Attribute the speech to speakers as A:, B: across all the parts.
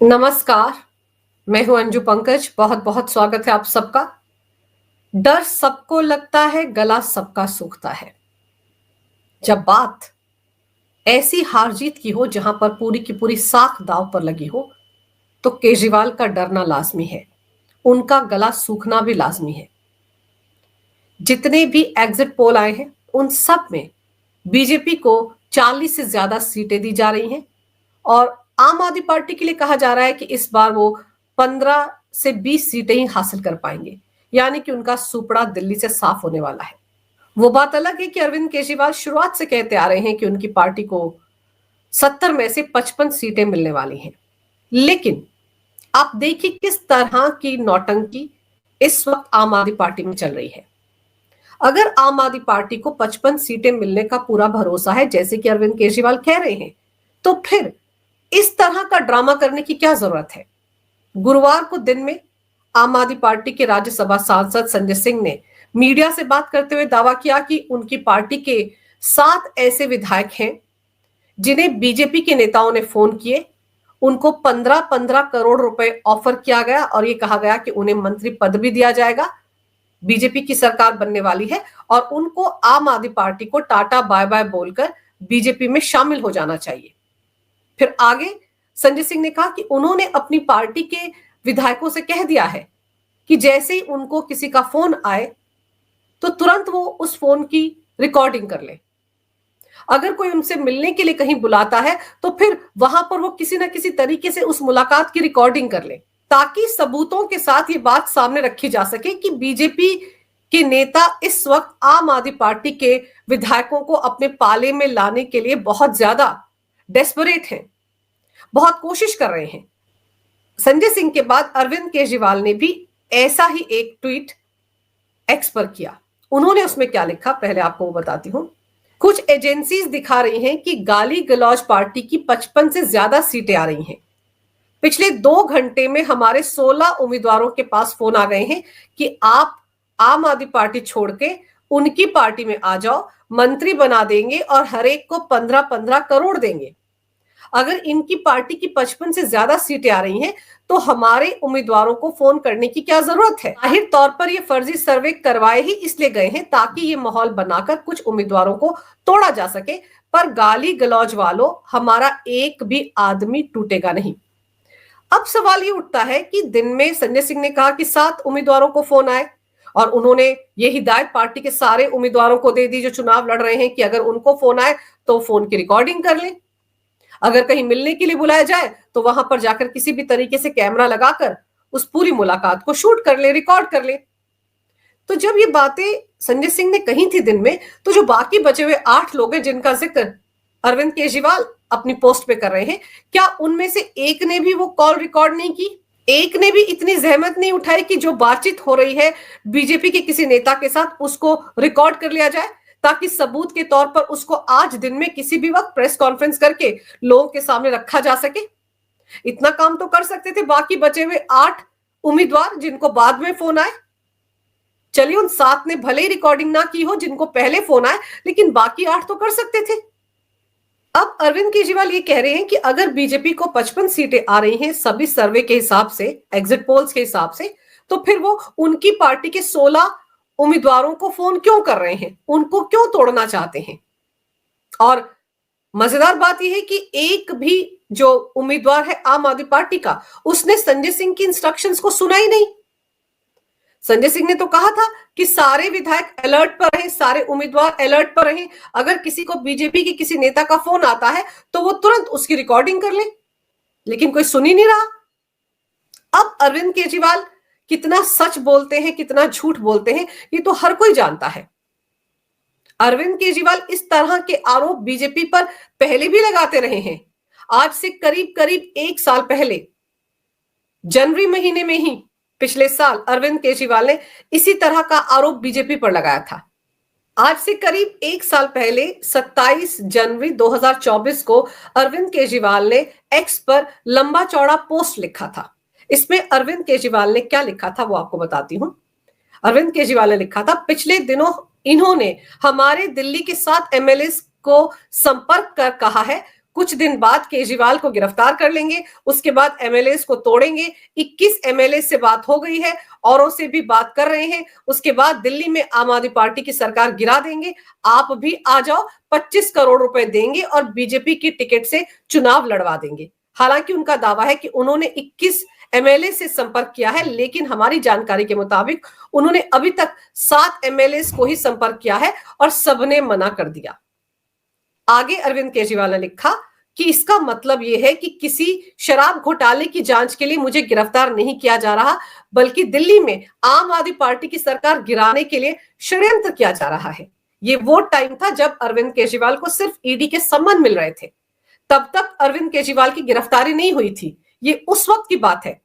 A: नमस्कार। मैं हूं अंजू पंकज। बहुत बहुत स्वागत है आप सबका। डर सबको लगता है, गला सबका सूखता है। जब बात ऐसी हार जीत की हो जहां पर पूरी की पूरी साख दांव पर लगी हो, तो केजरीवाल का डरना लाजमी है, उनका गला सूखना भी लाजमी है। जितने भी एग्जिट पोल आए हैं उन सब में बीजेपी को 40 से ज्यादा सीटें दी जा रही हैं और आम आदमी पार्टी के लिए कहा जा रहा है कि इस बार वो 15 से 20 सीटें ही हासिल कर पाएंगे, यानी कि उनका सुपड़ा दिल्ली से साफ होने वाला है। वो बात अलग है कि अरविंद केजरीवाल शुरुआत से कहते आ रहे हैं कि उनकी पार्टी को 70 में से 55 सीटें मिलने वाली हैं, लेकिन आप देखिए किस तरह की नौटंकी इस वक्त आम आदमी पार्टी में चल रही है। अगर आम आदमी पार्टी को 55 सीटें मिलने का पूरा भरोसा है, जैसे कि अरविंद केजरीवाल कह रहे हैं, तो फिर इस तरह का ड्रामा करने की क्या जरूरत है। गुरुवार को दिन में आम आदमी पार्टी के राज्यसभा सांसद संजय सिंह ने मीडिया से बात करते हुए दावा किया कि उनकी पार्टी के 7 ऐसे विधायक हैं जिन्हें बीजेपी के नेताओं ने फोन किए, उनको 15-15 करोड़ रुपए ऑफर किया गया और ये कहा गया कि उन्हें मंत्री पद भी दिया जाएगा। बीजेपी की सरकार बनने वाली है और उनको आम आदमी पार्टी को टाटा बाय बाय बोलकर बीजेपी में शामिल हो जाना चाहिए। फिर आगे संजय सिंह ने कहा कि उन्होंने अपनी पार्टी के विधायकों से कह दिया है कि जैसे ही उनको किसी का फोन आए तो तुरंत वो उस फोन की रिकॉर्डिंग कर ले। अगर कोई उनसे मिलने के लिए कहीं बुलाता है तो फिर वहां पर वो किसी ना किसी तरीके से उस मुलाकात की रिकॉर्डिंग कर ले, ताकि सबूतों के साथ ये बात सामने रखी जा सके कि बीजेपी के नेता इस वक्त आम आदमी पार्टी के विधायकों को अपने पाले में लाने के लिए बहुत ज्यादा डेस्परेट हैं, बहुत कोशिश कर रहे हैं। संजय सिंह के बाद अरविंद केजरीवाल ने भी ऐसा ही एक ट्वीट एक्स पर किया। उन्होंने उसमें क्या लिखा, पहले आपको वो बताती हूं। कुछ एजेंसीज दिखा रही हैं कि गाली गलौज पार्टी की 55 से ज्यादा सीटें आ रही हैं। पिछले 2 घंटे में हमारे 16 उम्मीदवारों के पास फोन आ गए हैं कि आप आम आदमी पार्टी छोड़ के उनकी पार्टी में आ जाओ, मंत्री बना देंगे और हर एक को 15-15 करोड़ देंगे। अगर इनकी पार्टी की 55 से ज्यादा सीटें आ रही हैं तो हमारे उम्मीदवारों को फोन करने की क्या जरूरत है। जाहिर तौर पर ये फर्जी सर्वे करवाए ही इसलिए गए हैं ताकि ये माहौल बनाकर कुछ उम्मीदवारों को तोड़ा जा सके, पर गाली गलौज वालों, हमारा एक भी आदमी टूटेगा नहीं। अब सवाल ये उठता है कि दिन में संजय सिंह ने कहा कि 7 उम्मीदवारों को फोन आए और उन्होंने ये हिदायत पार्टी के सारे उम्मीदवारों को दे दी जो चुनाव लड़ रहे हैं कि अगर उनको फोन आए तो फोन की रिकॉर्डिंग कर लें। अगर कहीं मिलने के लिए बुलाया जाए तो वहां पर जाकर किसी भी तरीके से कैमरा लगाकर उस पूरी मुलाकात को शूट कर ले, रिकॉर्ड कर ले। तो जब ये बातें संजय सिंह ने कही थी दिन में, तो जो बाकी बचे हुए 8 लोग हैं जिनका जिक्र अरविंद केजरीवाल अपनी पोस्ट पे कर रहे हैं, क्या उनमें से एक ने भी वो कॉल रिकॉर्ड नहीं की? एक ने भी इतनी जहमत नहीं उठाई कि जो बातचीत हो रही है बीजेपी के किसी नेता के साथ उसको रिकॉर्ड कर लिया जाए, ताकि सबूत के तौर पर उसको आज दिन में किसी भी वक्त प्रेस कॉन्फ्रेंस करके लोगों के सामने रखा जा सके? इतना काम तो कर सकते थे बाकी बचे हुए 8 उम्मीदवार जिनको बाद में फोन आए। चलिए उन 7 ने भले ही रिकॉर्डिंग ना की हो जिनको पहले फोन आए, लेकिन बाकी 8 तो कर सकते थे। अब अरविंद केजरीवाल ये कह रहे हैं कि अगर बीजेपी को 55 सीटें आ रही हैं सभी सर्वे के हिसाब से, एग्जिट पोल्स के हिसाब से, तो फिर वो उनकी पार्टी के 16 उम्मीदवारों को फोन क्यों कर रहे हैं, उनको क्यों तोड़ना चाहते हैं? और मजेदार बात यह है कि एक भी जो उम्मीदवार है आम आदमी पार्टी का, उसने संजय सिंह की इंस्ट्रक्शंस को सुना ही नहीं। संजय सिंह ने तो कहा था कि सारे विधायक अलर्ट पर रहें, सारे उम्मीदवार अलर्ट पर रहें, अगर किसी को बीजेपी के किसी नेता का फोन आता है तो वो तुरंत उसकी रिकॉर्डिंग कर ले, लेकिन कोई सुन ही नहीं रहा। अब अरविंद केजरीवाल कितना सच बोलते हैं, कितना झूठ बोलते हैं, ये तो हर कोई जानता है। अरविंद केजरीवाल इस तरह के आरोप बीजेपी पर पहले भी लगाते रहे हैं। आज से करीब करीब 1 साल पहले जनवरी महीने में ही पिछले साल अरविंद केजरीवाल ने इसी तरह का आरोप बीजेपी पर लगाया था। आज से करीब 1 साल पहले 27 जनवरी 2024 को अरविंद केजरीवाल ने एक्स पर लंबा चौड़ा पोस्ट लिखा था। इसमें अरविंद केजरीवाल ने क्या लिखा था वो आपको बताती हूं। अरविंद केजरीवाल ने लिखा था, पिछले दिनों इन्होंने हमारे दिल्ली के 7 एमएलए को संपर्क कर कहा है कुछ दिन बाद केजरीवाल को गिरफ्तार कर लेंगे, उसके बाद एमएलए को तोड़ेंगे। 21 एमएलए से बात हो गई है, औरों से भी बात कर रहे हैं। उसके बाद दिल्ली में आम आदमी पार्टी की सरकार गिरा देंगे। आप भी आ जाओ, 25 करोड़ रुपए देंगे और बीजेपी की टिकट से चुनाव लड़वा देंगे। हालांकि उनका दावा है कि उन्होंने 21 एमएलए से संपर्क किया है, लेकिन हमारी जानकारी के मुताबिक उन्होंने अभी तक 7 एमएलए को ही संपर्क किया है और सबने मना कर दिया। आगे अरविंद केजरीवाल ने लिखा कि इसका मतलब यह है कि किसी शराब घोटाले की जांच के लिए मुझे गिरफ्तार नहीं किया जा रहा, बल्कि दिल्ली में आम आदमी पार्टी की सरकार गिराने के लिए षड्यंत्र किया जा रहा है। ये वो टाइम था जब अरविंद केजरीवाल को सिर्फ ईडी के सम्मन मिल रहे थे। तब तक अरविंद केजरीवाल की गिरफ्तारी नहीं हुई थी। ये उस वक्त की बात है।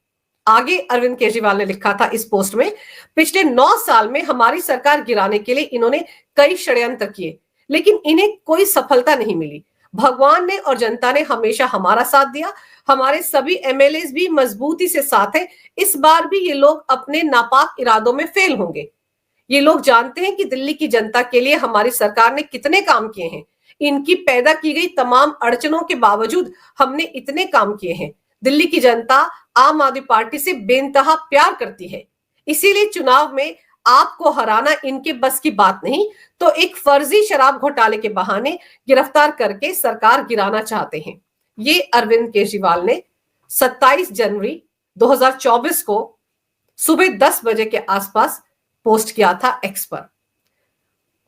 A: आगे अरविंद केजरीवाल ने लिखा था इस पोस्ट में, पिछले 9 साल में हमारी सरकार गिराने के लिए इन्होंने कई षड्यंत्र किए, लेकिन इन्हें कोई सफलता नहीं मिली। भगवान ने और जनता ने हमेशा हमारा साथ दिया। हमारे सभी एमएलए भी मजबूती से साथ हैं। इस बार भी ये लोग अपने नापाक इरादों में फेल होंगे। ये लोग जानते हैं कि दिल्ली की जनता के लिए हमारी सरकार ने कितने काम किए हैं। इनकी पैदा की गई तमाम अड़चनों के बावजूद हमने इतने काम किए हैं। दिल्ली की जनता आम आदमी पार्टी से बेइंतहा प्यार करती है, इसीलिए चुनाव में आपको हराना इनके बस की बात नहीं, तो एक फर्जी शराब घोटाले के बहाने गिरफ्तार करके सरकार गिराना चाहते हैं। ये अरविंद केजरीवाल ने 27 जनवरी 2024 को सुबह 10 बजे के आसपास पोस्ट किया था एक्स पर।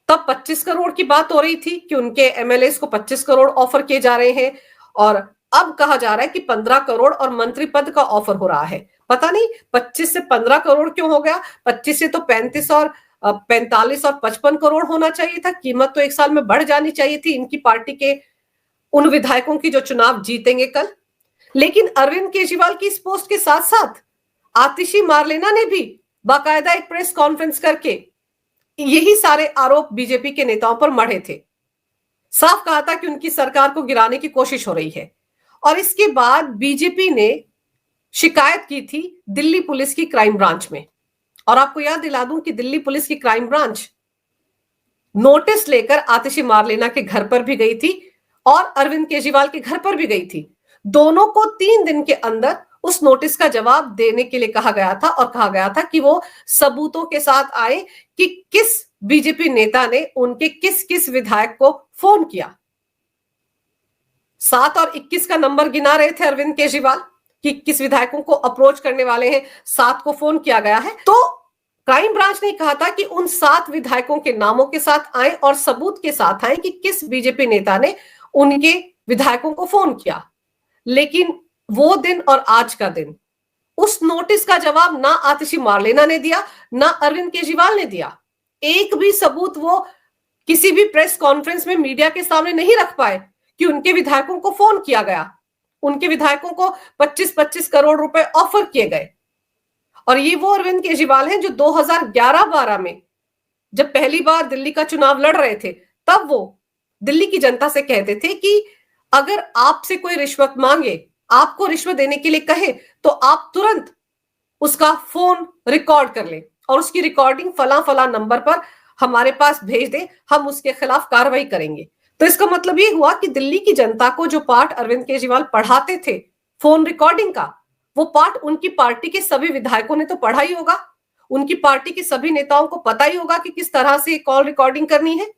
A: तब 25 करोड़ की बात हो रही थी कि उनके एमएलए को 25 करोड़ ऑफर किए जा रहे हैं, और अब कहा जा रहा है कि 15 करोड़ और मंत्री पद का ऑफर हो रहा है। पता नहीं 25 से 15 करोड़ क्यों हो गया। 25 से तो 35 और 45 और 55 करोड़ होना चाहिए था। कीमत तो एक साल में बढ़ जानी चाहिए थी इनकी पार्टी के उन विधायकों की जो चुनाव जीतेंगे कल। लेकिन अरविंद केजरीवाल की इस पोस्ट के साथ साथ आतिशी मारलेना ने भी बाकायदा एक प्रेस कॉन्फ्रेंस करके यही सारे आरोप बीजेपी के नेताओं पर मढ़े थे। साफ कहा था कि उनकी सरकार को गिराने की कोशिश हो रही है। और इसके बाद बीजेपी ने शिकायत की थी दिल्ली पुलिस की क्राइम ब्रांच में। और आपको याद दिला दूं कि दिल्ली पुलिस की क्राइम ब्रांच नोटिस लेकर आतिशी मारलेना के घर पर भी गई थी और अरविंद केजरीवाल के घर पर भी गई थी। दोनों को 3 दिन के अंदर उस नोटिस का जवाब देने के लिए कहा गया था और कहा गया था कि वो सबूतों के साथ आए कि किस बीजेपी नेता ने उनके किस किस विधायक को फोन किया। 7 और 21 का नंबर गिना रहे थे अरविंद केजरीवाल कि किस विधायकों को अप्रोच करने वाले हैं। 7 को फोन किया गया है। तो क्राइम ब्रांच ने कहा था कि उन 7 विधायकों के नामों के साथ आए और सबूत के साथ आए कि किस बीजेपी नेता ने उनके विधायकों को फोन किया। लेकिन वो दिन और आज का दिन, उस नोटिस का जवाब ना आतिशी मारलेना ने दिया, ना अरविंद केजरीवाल ने दिया। एक भी सबूत वो किसी भी प्रेस कॉन्फ्रेंस में मीडिया के सामने नहीं रख पाए कि उनके विधायकों को फोन किया गया, उनके विधायकों को 25-25 करोड़ रुपए ऑफर किए गए। और ये वो अरविंद केजरीवाल हैं जो 2011-12 में जब पहली बार दिल्ली का चुनाव लड़ रहे थे, तब वो दिल्ली की जनता से कहते थे कि अगर आपसे कोई रिश्वत मांगे, आपको रिश्वत देने के लिए कहे, तो आप तुरंत उसका फोन रिकॉर्ड कर ले और उसकी रिकॉर्डिंग फला नंबर पर हमारे पास भेज दे, हम उसके खिलाफ कार्रवाई करेंगे। तो इसका मतलब ये हुआ कि दिल्ली की जनता को जो पाठ अरविंद केजरीवाल पढ़ाते थे फोन रिकॉर्डिंग का, वो पाठ उनकी पार्टी के सभी विधायकों ने तो पढ़ा ही होगा। उनकी पार्टी के सभी नेताओं को पता ही होगा कि किस तरह से कॉल रिकॉर्डिंग करनी है।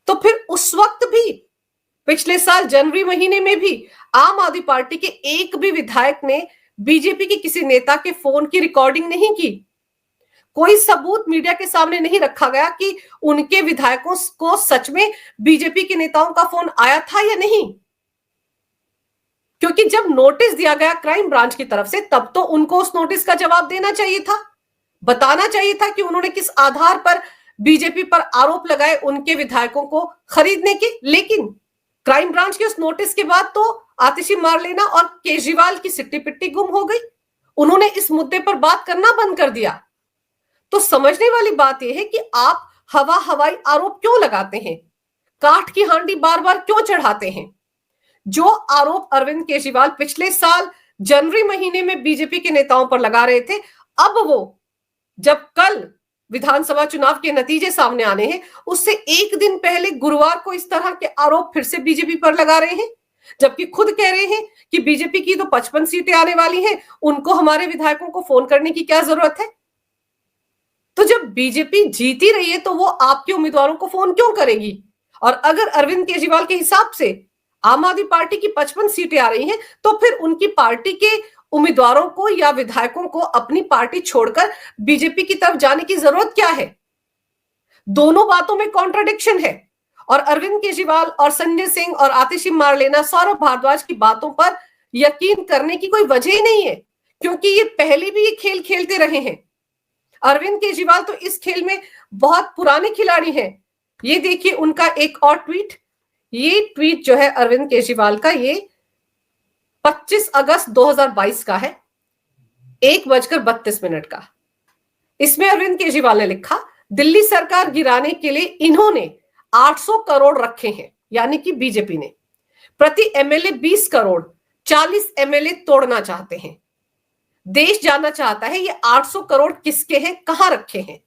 A: तो फिर उस वक्त भी, पिछले साल जनवरी महीने में भी आम आदमी पार्टी के एक भी विधायक ने बीजेपी के किसी नेता के फोन की रिकॉर्डिंग नहीं की। कोई सबूत मीडिया के सामने नहीं रखा गया कि उनके विधायकों को सच में बीजेपी के नेताओं का फोन आया था या नहीं। क्योंकि जब नोटिस दिया गया क्राइम ब्रांच की तरफ से, तब तो उनको उस नोटिस का जवाब देना चाहिए था, बताना चाहिए था कि उन्होंने किस आधार पर बीजेपी पर आरोप लगाए उनके विधायकों को खरीदने के। लेकिन क्राइम ब्रांच के उस नोटिस के बाद तो आतिशी मारलेना और केजरीवाल की सिट्टी पिट्टी गुम हो गई। उन्होंने इस मुद्दे पर बात करना बंद कर दिया। तो समझने वाली बात यह है कि आप हवाई आरोप क्यों लगाते हैं, काठ की हांडी बार बार क्यों चढ़ाते हैं। जो आरोप अरविंद केजरीवाल पिछले साल जनवरी महीने में बीजेपी के नेताओं पर लगा रहे थे, अब वो जब कल विधानसभा चुनाव के नतीजे सामने आने हैं, उससे एक दिन पहले गुरुवार को इस तरह के आरोप फिर से बीजेपी पर लगा रहे हैं। जबकि खुद कह रहे हैं कि बीजेपी की तो 55 सीटें आने वाली हैं, उनको हमारे विधायकों को फोन करने की क्या जरूरत है। तो जब बीजेपी जीती रही है तो वो आपके उम्मीदवारों को फोन क्यों करेगी। और अगर अरविंद केजरीवाल के हिसाब से आम आदमी पार्टी की 55 सीटें आ रही हैं, तो फिर उनकी पार्टी के उम्मीदवारों को या विधायकों को अपनी पार्टी छोड़कर बीजेपी की तरफ जाने की जरूरत क्या है। दोनों बातों में कॉन्ट्राडिक्शन है। और अरविंद केजरीवाल और संजय सिंह और आतिशी मारलेना, सौरभ भारद्वाज की बातों पर यकीन करने की कोई वजह ही नहीं है, क्योंकि ये पहले भी ये खेल खेलते रहे हैं। अरविंद केजरीवाल तो इस खेल में बहुत पुराने खिलाड़ी हैं। ये देखिए उनका एक और ट्वीट, ये ट्वीट जो है अरविंद केजरीवाल का, ये 25 अगस्त 2022 का है, 1:32 का। इसमें अरविंद केजरीवाल ने लिखा, दिल्ली सरकार गिराने के लिए इन्होंने 800 करोड़ रखे हैं, यानी कि बीजेपी ने। प्रति एमएलए 20 करोड़, 40 एमएलए तोड़ना चाहते हैं। देश जानना चाहता है ये 800 करोड़ किसके हैं, कहां रखे हैं।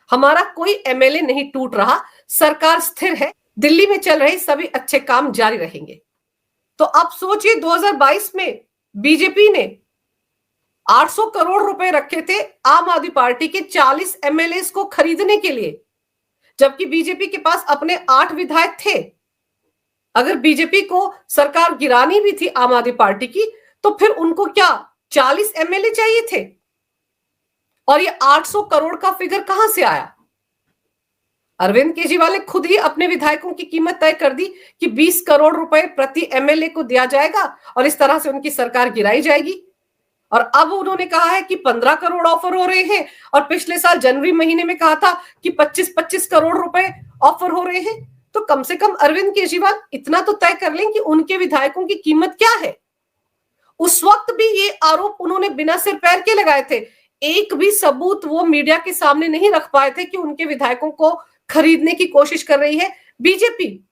A: हमारा कोई एमएलए नहीं टूट रहा, सरकार स्थिर है, दिल्ली में चल रहे सभी अच्छे काम जारी रहेंगे। तो आप सोचिए 2022 में बीजेपी ने 800 करोड़ रुपए रखे थे आम आदमी पार्टी के 40 एमएलए को खरीदने के लिए, जबकि बीजेपी के पास अपने 8 विधायक थे। अगर बीजेपी को सरकार गिरानी भी थी आम आदमी पार्टी की, तो फिर उनको क्या 40 एमएलए चाहिए थे। और ये 800 करोड़ का फिगर कहां से आया। अरविंद केजरीवाल ने खुद ही अपने विधायकों की कीमत तय कर दी कि 20 करोड़ रुपए प्रति एमएलए को दिया जाएगा और इस तरह से उनकी सरकार गिराई जाएगी। और अब उन्होंने कहा है कि 15 करोड़ ऑफर हो रहे हैं, और पिछले साल जनवरी महीने में कहा था कि 25-25 करोड़ रुपए ऑफर हो रहे हैं। तो कम से कम अरविंद केजरीवाल इतना तो तय कर लें कि उनके विधायकों की कीमत क्या है। उस वक्त भी ये आरोप उन्होंने बिना सिर पैर के लगाए थे, एक भी सबूत वो मीडिया के सामने नहीं रख पाए थे कि उनके विधायकों को खरीदने की कोशिश कर रही है बीजेपी।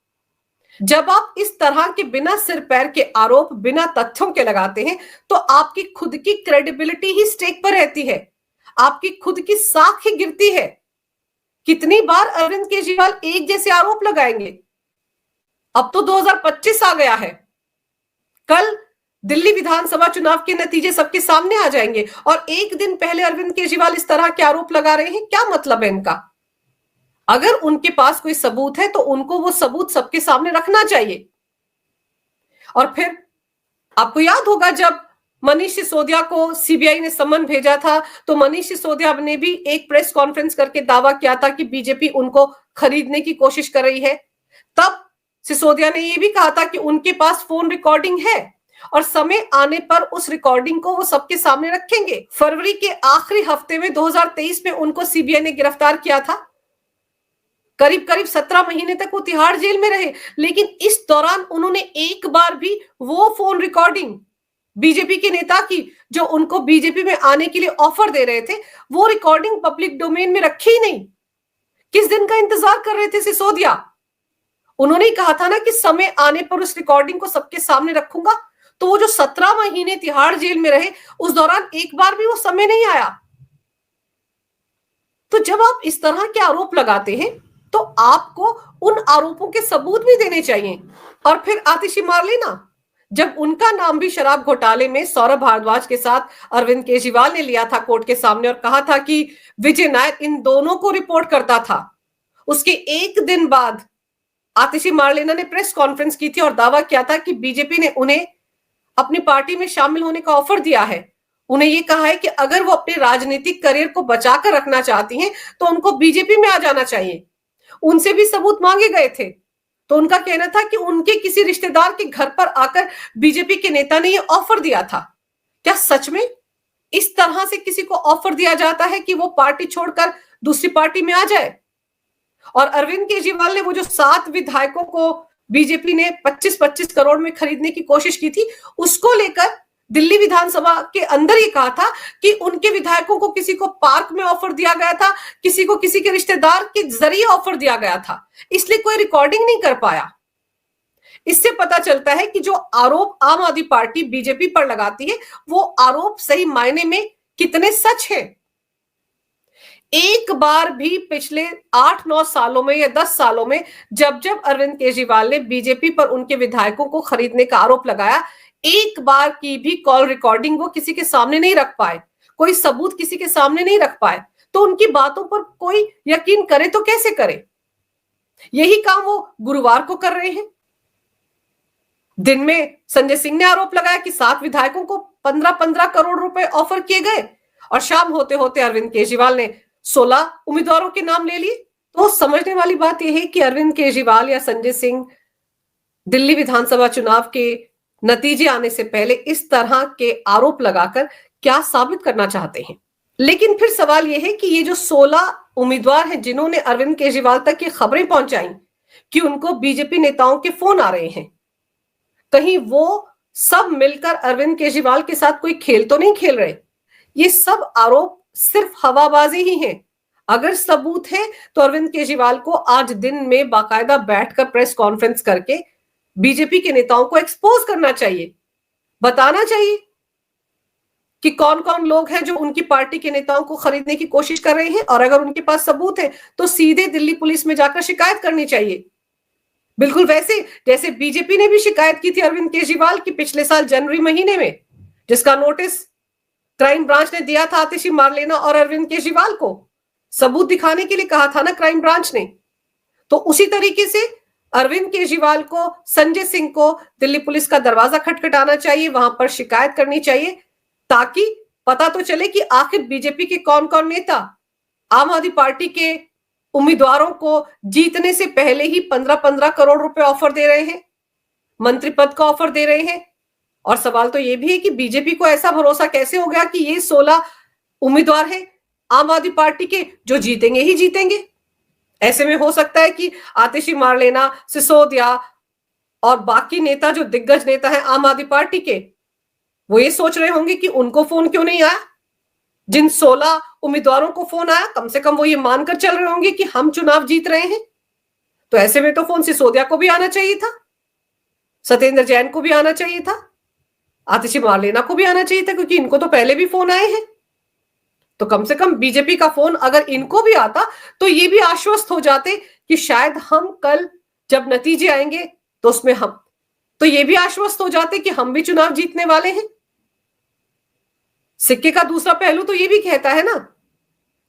A: जब आप इस तरह के बिना सिर पैर के आरोप बिना तथ्यों के लगाते हैं, तो आपकी खुद की क्रेडिबिलिटी ही स्टेक पर रहती है, आपकी खुद की साख ही गिरती है। कितनी बार अरविंद केजरीवाल एक जैसे आरोप लगाएंगे। अब तो 2025 आ गया है, कल दिल्ली विधानसभा चुनाव के नतीजे सबके सामने आ जाएंगे, और एक दिन पहले अरविंद केजरीवाल इस तरह के आरोप लगा रहे हैं। क्या मतलब है इनका। अगर उनके पास कोई सबूत है तो उनको वो सबूत सबके सामने रखना चाहिए। और फिर आपको याद होगा जब मनीष सिसोदिया को सीबीआई ने समन भेजा था, तो मनीष सिसोदिया ने भी एक प्रेस कॉन्फ्रेंस करके दावा किया था कि बीजेपी उनको खरीदने की कोशिश कर रही है। तब सिसोदिया ने यह भी कहा था कि उनके पास फोन रिकॉर्डिंग है और समय आने पर उस रिकॉर्डिंग को वो सबके सामने रखेंगे। फरवरी के आखिरी हफ्ते में 2023 में उनको सीबीआई ने गिरफ्तार किया था। करीब करीब 17 महीने तक वो तिहाड़ जेल में रहे, लेकिन इस दौरान उन्होंने एक बार भी वो फोन रिकॉर्डिंग बीजेपी के नेता की, जो उनको बीजेपी में आने के लिए ऑफर दे रहे थे, वो रिकॉर्डिंग पब्लिक डोमेन में रखी ही नहीं। किस दिन का इंतजार कर रहे थे सिसोदिया। उन्होंने कहा था ना कि समय आने पर उस रिकॉर्डिंग को सबके सामने रखूंगा। तो वो जो 17 महीने तिहाड़ जेल में रहे, उस दौरान एक बार भी वो समय नहीं आया। तो जब आप इस तरह के आरोप लगाते हैं तो आपको उन आरोपों के सबूत भी देने चाहिए। और फिर आतिशी मारलेना, जब उनका नाम भी शराब घोटाले में सौरभ भारद्वाज के साथ अरविंद केजरीवाल ने लिया था कोर्ट के सामने और कहा था कि विजय नायर इन दोनों को रिपोर्ट करता था, उसके एक दिन बाद आतिशी मारलेना ने प्रेस कॉन्फ्रेंस की थी और दावा किया था कि बीजेपी ने उन्हें अपनी पार्टी में शामिल होने का ऑफर दिया है। उन्हें यह कहा है कि अगर वो अपने राजनीतिक करियर को बचाकर रखना चाहती हैं तो उनको बीजेपी में आ जाना चाहिए। उनसे भी सबूत मांगे गए थे, तो उनका कहना था कि उनके किसी रिश्तेदार के घर पर आकर बीजेपी के नेता ने यह ऑफर दिया था। क्या सच में इस तरह से किसी को ऑफर दिया जाता है कि वो पार्टी छोड़कर दूसरी पार्टी में आ जाए। और अरविंद केजरीवाल ने वो जो 7 विधायकों को बीजेपी ने 25-25 करोड़ में खरीदने की कोशिश की थी, उसको लेकर दिल्ली विधानसभा के अंदर ये कहा था कि उनके विधायकों को किसी को पार्क में ऑफर दिया गया था, किसी को किसी के रिश्तेदार के जरिए ऑफर दिया गया था, इसलिए कोई रिकॉर्डिंग नहीं कर पाया। इससे पता चलता है कि जो आरोप आम आदमी पार्टी बीजेपी पर लगाती है, वो आरोप सही मायने में कितने सच है। एक बार भी पिछले 8-9 सालों में या 10 सालों में जब जब अरविंद केजरीवाल ने बीजेपी पर उनके विधायकों को खरीदने का आरोप लगाया, एक बार की भी कॉल रिकॉर्डिंग वो किसी के सामने नहीं रख पाए, कोई सबूत किसी के सामने नहीं रख पाए। तो उनकी बातों पर कोई यकीन करे तो कैसे करे? यही काम वो गुरुवार को कर रहे हैं। दिन में संजय सिंह ने आरोप लगाया कि 7 विधायकों को 15-15 करोड़ रुपए ऑफर किए गए, और शाम होते होते अरविंद केजरीवाल ने 16 उम्मीदवारों के नाम ले लिए। तो समझने वाली बात यह है कि अरविंद केजरीवाल या संजय सिंह दिल्ली विधानसभा चुनाव के नतीजे आने से पहले इस तरह के आरोप लगाकर क्या साबित करना चाहते हैं। लेकिन फिर सवाल यह है कि ये जो 16 उम्मीदवार हैं जिन्होंने अरविंद केजरीवाल तक ये खबरें पहुंचाई कि उनको बीजेपी नेताओं के फोन आ रहे हैं, कहीं वो सब मिलकर अरविंद केजरीवाल के साथ कोई खेल तो नहीं खेल रहे? ये सब आरोप सिर्फ हवाबाजी ही हैं। अगर सबूत है तो अरविंद केजरीवाल को आज दिन में बाकायदा बैठकर प्रेस कॉन्फ्रेंस करके बीजेपी के नेताओं को एक्सपोज करना चाहिए, बताना चाहिए कि कौन कौन लोग हैं जो उनकी पार्टी के नेताओं को खरीदने की कोशिश कर रहे हैं, और अगर उनके पास सबूत है तो सीधे दिल्ली पुलिस में जाकर शिकायत करनी चाहिए। बिल्कुल वैसे जैसे बीजेपी ने भी शिकायत की थी अरविंद केजरीवाल की पिछले साल जनवरी महीने में, जिसका नोटिस क्राइम ब्रांच ने दिया था आतिशी मारलेना और अरविंद केजरीवाल को, सबूत दिखाने के लिए कहा था ना क्राइम ब्रांच ने। तो उसी तरीके से अरविंद केजरीवाल को, संजय सिंह को दिल्ली पुलिस का दरवाजा खटखटाना चाहिए, वहां पर शिकायत करनी चाहिए, ताकि पता तो चले कि आखिर बीजेपी के कौन कौन नेता आम आदमी पार्टी के उम्मीदवारों को जीतने से पहले ही 15-15 करोड़ रुपए ऑफर दे रहे हैं, मंत्री पद का ऑफर दे रहे हैं। और सवाल तो यह भी है कि बीजेपी को ऐसा भरोसा कैसे हो गया कि ये 16 उम्मीदवार हैं आम आदमी पार्टी के जो जीतेंगे ही जीतेंगे। ऐसे में हो सकता है कि आतिशी मारलेना, सिसोदिया और बाकी नेता जो दिग्गज नेता हैं आम आदमी पार्टी के, वो ये सोच रहे होंगे कि उनको फोन क्यों नहीं आया। जिन 16 उम्मीदवारों को फोन आया, कम से कम वो ये मानकर चल रहे होंगे कि हम चुनाव जीत रहे हैं। तो ऐसे में तो फोन सिसोदिया को भी आना चाहिए था, सत्येंद्र जैन को भी आना चाहिए था, आतिशी मारलेना को भी आना चाहिए था, क्योंकि इनको तो पहले भी फोन आए हैं। तो कम से कम बीजेपी का फोन अगर इनको भी आता तो ये भी आश्वस्त हो जाते कि शायद हम कल जब नतीजे आएंगे तो उसमें हम, तो ये भी आश्वस्त हो जाते कि हम भी चुनाव जीतने वाले हैं। सिक्के का दूसरा पहलू तो ये भी कहता है ना।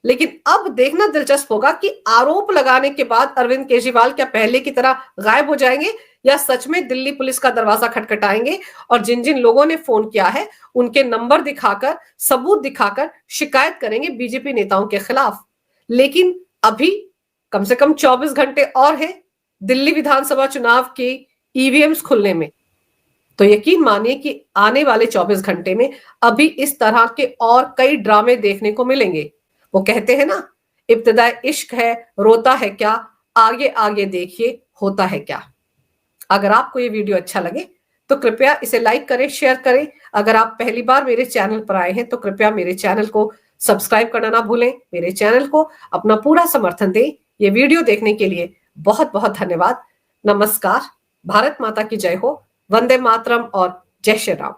A: लेकिन अब देखना दिलचस्प होगा कि आरोप लगाने के बाद अरविंद केजरीवाल क्या पहले की तरह गायब हो जाएंगे, या सच में दिल्ली पुलिस का दरवाजा खटखटाएंगे और जिन जिन लोगों ने फोन किया है उनके नंबर दिखाकर, सबूत दिखाकर शिकायत करेंगे बीजेपी नेताओं के खिलाफ। लेकिन अभी कम से कम 24 घंटे और है दिल्ली विधानसभा चुनाव के ईवीएम्स खुलने में। तो यकीन मानिए कि आने वाले 24 घंटे में अभी इस तरह के और कई ड्रामे देखने को मिलेंगे। वो कहते हैं ना, इब्तिदाए इश्क है, रोता है क्या, आगे आगे देखिए होता है क्या। अगर आपको ये वीडियो अच्छा लगे तो कृपया इसे लाइक करें, शेयर करें। अगर आप पहली बार मेरे चैनल पर आए हैं तो कृपया मेरे चैनल को सब्सक्राइब करना ना भूलें। मेरे चैनल को अपना पूरा समर्थन दें। ये वीडियो देखने के लिए बहुत बहुत धन्यवाद। नमस्कार। भारत माता की जय हो। वंदे मातरम और जय श्री राम।